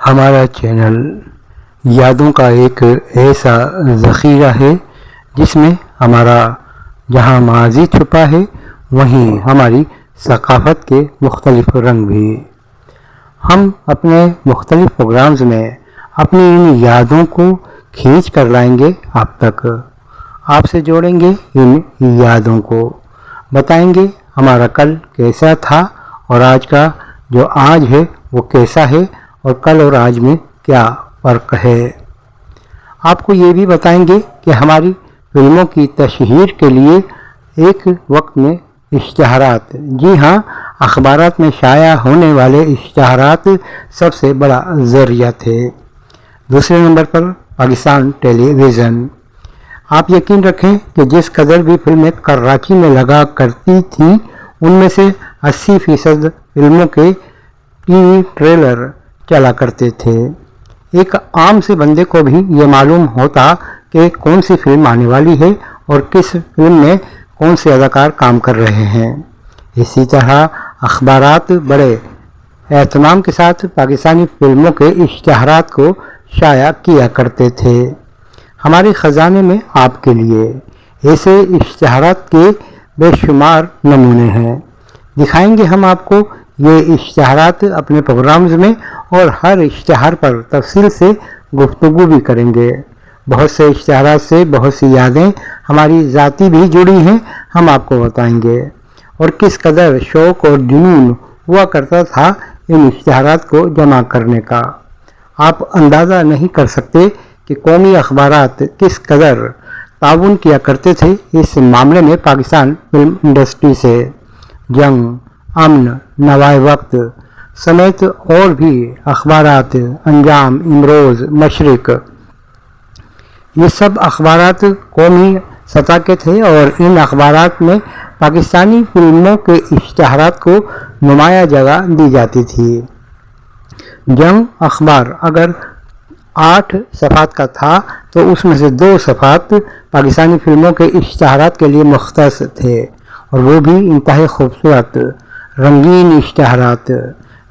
ہمارا چینل یادوں کا ایک ایسا ذخیرہ ہے جس میں ہمارا جہاں ماضی چھپا ہے وہیں ہماری ثقافت کے مختلف رنگ بھی۔ ہم اپنے مختلف پروگرامز میں اپنی ان یادوں کو کھینچ کر لائیں گے آپ تک، آپ سے جوڑیں گے ان یادوں کو، بتائیں گے ہمارا کل کیسا تھا اور آج کا جو آج ہے وہ کیسا ہے اور کل اور آج میں کیا فرق ہے۔ آپ کو یہ بھی بتائیں گے کہ ہماری فلموں کی تشہیر کے لیے ایک وقت میں اشتہارات، جی ہاں اخبارات میں شائع ہونے والے اشتہارات سب سے بڑا ذریعہ تھے۔ دوسرے نمبر پر پاکستان ٹیلی ویژن۔ آپ یقین رکھیں کہ جس قدر بھی فلمیں کراچی میں لگا کرتی تھیں ان میں سے 80% فلموں کے ٹی وی ٹریلر چلا کرتے تھے۔ ایک عام سے بندے کو بھی یہ معلوم ہوتا کہ کون سی فلم آنے والی ہے اور کس فلم میں کون سے اداکار کام کر رہے ہیں۔ اسی طرح اخبارات بڑے اہتمام کے ساتھ پاکستانی فلموں کے اشتہارات کو شائع کیا کرتے تھے۔ ہمارے خزانے میں آپ کے لیے ایسے اشتہارات کے بے شمار نمونے ہیں۔ دکھائیں گے ہم آپ کو یہ اشتہارات اپنے پروگرامز میں اور ہر اشتہار پر تفصیل سے گفتگو بھی کریں گے۔ بہت سے اشتہارات سے بہت سی یادیں ہماری ذاتی بھی جڑی ہیں، ہم آپ کو بتائیں گے، اور کس قدر شوق اور جنون ہوا کرتا تھا ان اشتہارات کو جمع کرنے کا۔ آپ اندازہ نہیں کر سکتے کہ قومی اخبارات کس قدر تعاون کیا کرتے تھے اس معاملے میں پاکستان فلم انڈسٹری سے۔ جنگ، امن، نوائے وقت سمیت اور بھی اخبارات، انجام، امروز، مشرق، یہ سب اخبارات قومی سطح کے تھے اور ان اخبارات میں پاکستانی فلموں کے اشتہارات کو نمایاں جگہ دی جاتی تھی۔ جنگ اخبار اگر 8 صفحات کا تھا تو اس میں سے 2 صفحات پاکستانی فلموں کے اشتہارات کے لیے مختص تھے، اور وہ بھی انتہائی خوبصورت رنگین اشتہارات۔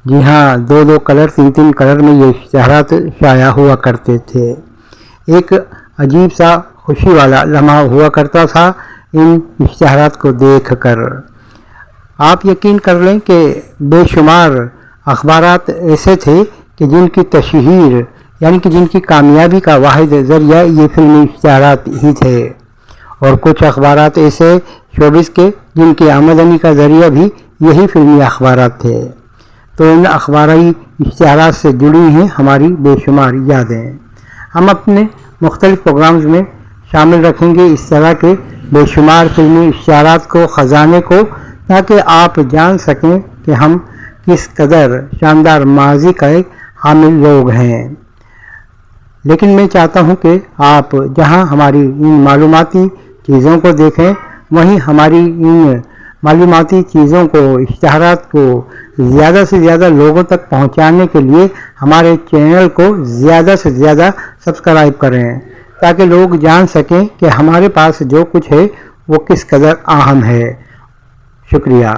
جی ہاں 2 کلر 3 کلر میں یہ اشتہارات شائع ہوا کرتے تھے۔ ایک عجیب سا خوشی والا لمحہ ہوا کرتا تھا ان اشتہارات کو دیکھ کر۔ آپ یقین کر لیں کہ بے شمار اخبارات ایسے تھے کہ جن کی تشہیر یعنی کہ جن کی کامیابی کا واحد ذریعہ یہ فلمی اشتہارات ہی تھے، اور کچھ اخبارات ایسے شوبز کے جن کی آمدنی کا ذریعہ بھی یہی فلمی اخبارات تھے۔ تو ان اخباری اشتہارات سے جڑی ہیں ہماری بے شمار یادیں۔ ہم اپنے مختلف پروگرامز میں شامل رکھیں گے اس طرح کے بے شمار فلمی اشتہارات کو، خزانے کو، تاکہ آپ جان سکیں کہ ہم کس قدر شاندار ماضی کا حامل لوگ ہیں۔ لیکن میں چاہتا ہوں کہ آپ جہاں ہماری ان معلوماتی چیزوں کو دیکھیں وہیں ہماری ان معلوماتی چیزوں کو، اشتہارات کو زیادہ سے زیادہ لوگوں تک پہنچانے کے لیے ہمارے چینل کو زیادہ سے زیادہ سبسکرائب کریں، تاکہ لوگ جان سکیں کہ ہمارے پاس جو کچھ ہے وہ کس قدر اہم ہے۔ شکریہ۔